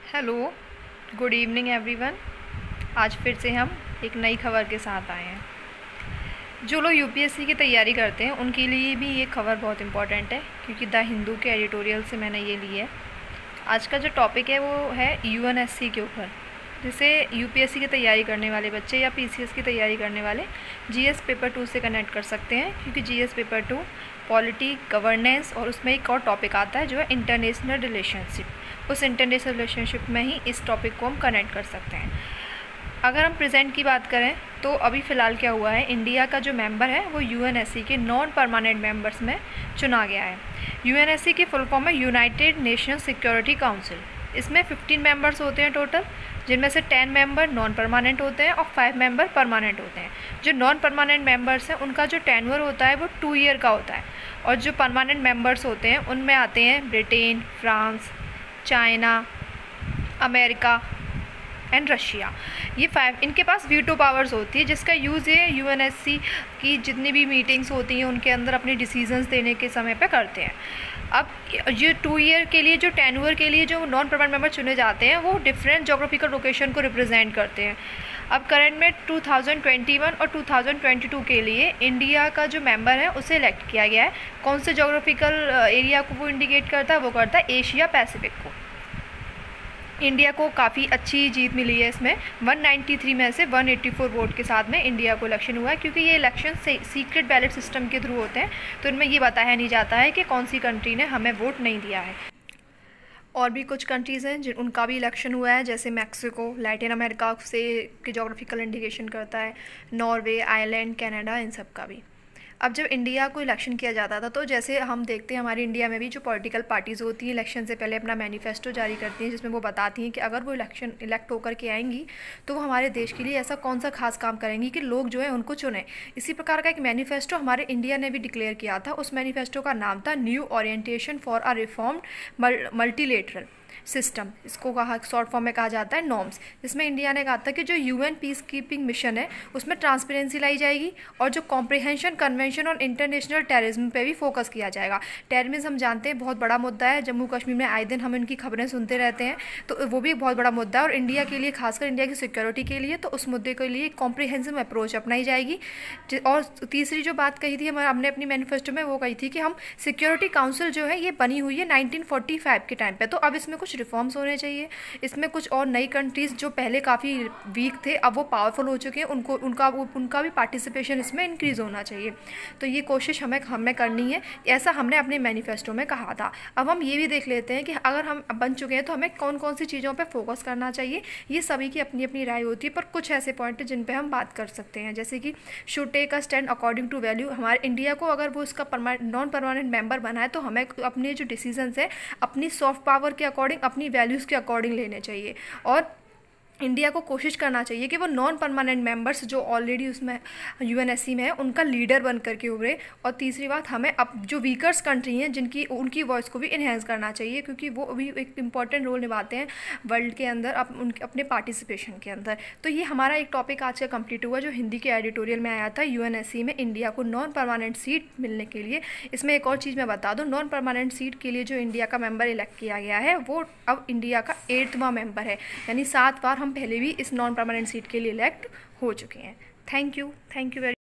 Hello, good evening everyone. आज फिर से हम एक नई खबर के साथ आए हैं। जो लोग यूपीएससी की तैयारी करते हैं उनके लिए भी ये खबर बहुत इम्पॉर्टेंट है, क्योंकि द हिंदू के एडिटोरियल से मैंने ये ली है। आज का जो टॉपिक है वो है यूएनएससी के ऊपर, जिसे यूपीएससी की तैयारी करने वाले बच्चे या पीसीएस की तैयारी करने वाले जीएस पेपर 2 से कनेक्ट कर सकते हैं, क्योंकि जीएस पेपर 2 पॉलिटी, गवर्नेंस और उसमें एक और टॉपिक आता है जो है इंटरनेशनल रिलेशनशिप। उस इंटरनेशनल रिलेशनशिप में ही इस टॉपिक को हम कनेक्ट कर सकते हैं। अगर हम प्रेजेंट की बात करें तो अभी फ़िलहाल क्या हुआ है, इंडिया का जो मेंबर है वो यूएनएससी के नॉन परमानेंट मेंबर्स में चुना गया है। यूएनएससी की फुल फॉर्म है यूनाइटेड नेशंस सिक्योरिटी काउंसिल। इसमें 15 मेंबर्स होते हैं टोटल, जिनमें से 10 मेंबर नॉन परमानेंट होते हैं और 5 मेंबर परमानेंट होते हैं। जो नॉन परमानेंट मेंबर्स हैं उनका जो टेन्योर होता है वो 2 ईयर का होता है, और जो परमानेंट मेंबर्स होते हैं उनमें आते हैं Britain, France, China, America and Russia. ये 5 इनके पास वीटो पावर्स होती है, जिसका यूज़ ये यूएनएससी की जितनी भी मीटिंग्स होती हैं उनके अंदर अपने डिसीजंस देने के समय पे करते हैं। अब ये 2 ईयर के लिए जो टेन्योर के लिए जो नॉन परमानेंट मेंबर चुने जाते हैं वो डिफरेंट जोग्राफिकल लोकेशन को रिप्रेजेंट करते हैं। अब करंट में 2021 और 2022 के लिए इंडिया का जो मेंबर है उसे इलेक्ट किया गया है। कौन से जोग्राफिकल एरिया को वो इंडिकेट करता है, वो करता है एशिया पैसिफिक को। इंडिया को काफ़ी अच्छी जीत मिली है इसमें। 193 में से 184 वोट के साथ में इंडिया को इलेक्शन हुआ है, क्योंकि ये इलेक्शन सीक्रेट बैलेट सिस्टम के थ्रू होते हैं, तो इनमें ये बताया नहीं जाता है कि कौन सी कंट्री ने हमें वोट नहीं दिया है। और भी कुछ कंट्रीज़ हैं जिन उनका भी इलेक्शन हुआ है, जैसे मैक्सिको लैटिन अमेरिका से की जोग्राफिकल इंडिकेशन करता है, नॉर्वे, आयरलैंड, कनाडा, इन सब का भी। अब जब इंडिया को इलेक्शन किया जाता था तो जैसे हम देखते हैं हमारे इंडिया में भी जो पॉलिटिकल पार्टीज़ होती हैं इलेक्शन से पहले अपना मैनिफेस्टो जारी करती हैं, जिसमें वो बताती हैं कि अगर वो इलेक्ट होकर के आएंगी तो वो हमारे देश के लिए ऐसा कौन सा खास काम करेंगी कि लोग जो है उनको चुनें। इसी प्रकार का एक मैनिफेस्टो हमारे इंडिया ने भी डिक्लेयर किया था। उस मैनिफेस्टो का नाम था new orientation for a reformed multilateral system. इसको कहा शॉर्ट फॉर्म में कहा जाता है नॉर्म्स। जिसमें इंडिया ने कहा था कि जो यूएन पीस कीपिंग मिशन है उसमें ट्रांसपेरेंसी लाई जाएगी, और जो कॉम्प्रिहेंशन कन्वेंशन और इंटरनेशनल टेररिज्म पे भी फोकस किया जाएगा। टेररिज्म हम जानते हैं बहुत बड़ा मुद्दा है, जम्मू कश्मीर में आए दिन हम इनकी खबरें सुनते रहते हैं, तो वो भी बहुत बड़ा मुद्दा है। और इंडिया के लिए, खासकर इंडिया की सिक्योरिटी के लिए, तो उस मुद्दे के लिए कॉम्प्रिहेंसिव अप्रोच अपनाई जाएगी। और तीसरी जो बात कही थी हमने अपनी मैनिफेस्टो में, वो कही थी कि हम सिक्योरिटी काउंसिल जो है ये बनी हुई है 1945 के टाइम पे, तो अब इसमें कुछ रिफॉर्म्स होने चाहिए। इसमें कुछ और नई कंट्रीज़ जो पहले काफ़ी वीक थे अब वो पावरफुल हो चुके हैं, उनका भी पार्टिसिपेशन इसमें इंक्रीज़ होना चाहिए। तो ये कोशिश हमें करनी है, ऐसा हमने अपने मैनिफेस्टो में कहा था। अब हम ये भी देख लेते हैं कि अगर हम बन चुके हैं तो हमें कौन कौन सी चीज़ों पर फोकस करना चाहिए। ये सभी की अपनी अपनी राय होती है, पर कुछ ऐसे पॉइंट हैं जिन पर हम बात कर सकते हैं, जैसे कि should take a stand according to value. हमारे इंडिया को अगर वो इसका नॉन परमानेंट मेंबर बना है तो हमें अपने जो डिसीजंस है अपनी सॉफ्ट पावर के अकॉर्डिंग, अपनी वैल्यूज़ के अकॉर्डिंग लेने चाहिए। और इंडिया को कोशिश करना चाहिए कि वो नॉन परमानेंट मेंबर्स जो ऑलरेडी उसमें यूएनएससी में है उनका लीडर बन करके उभरे। और तीसरी बात, हमें अब जो वीकर्स कंट्री हैं उनकी वॉइस को भी इन्हेंस करना चाहिए, क्योंकि वो भी एक इम्पॉर्टेंट रोल निभाते हैं वर्ल्ड के अंदर अपने पार्टिसिपेशन के अंदर। तो ये हमारा एक टॉपिक आज का कंप्लीट हुआ जो हिंदी के एडिटोरियल में आया था, यूएनएससी में इंडिया को नॉन परमानेंट सीट मिलने के लिए। इसमें एक और चीज़ मैं बता दूँ, नॉन परमानेंट सीट के लिए जो इंडिया का मेंबर इलेक्ट किया गया है वो अब इंडिया का 8वां मेंबर है, यानी 7 बार हम पहले भी इस नॉन परमानेंट सीट के लिए इलेक्ट हो चुके हैं। Thank you very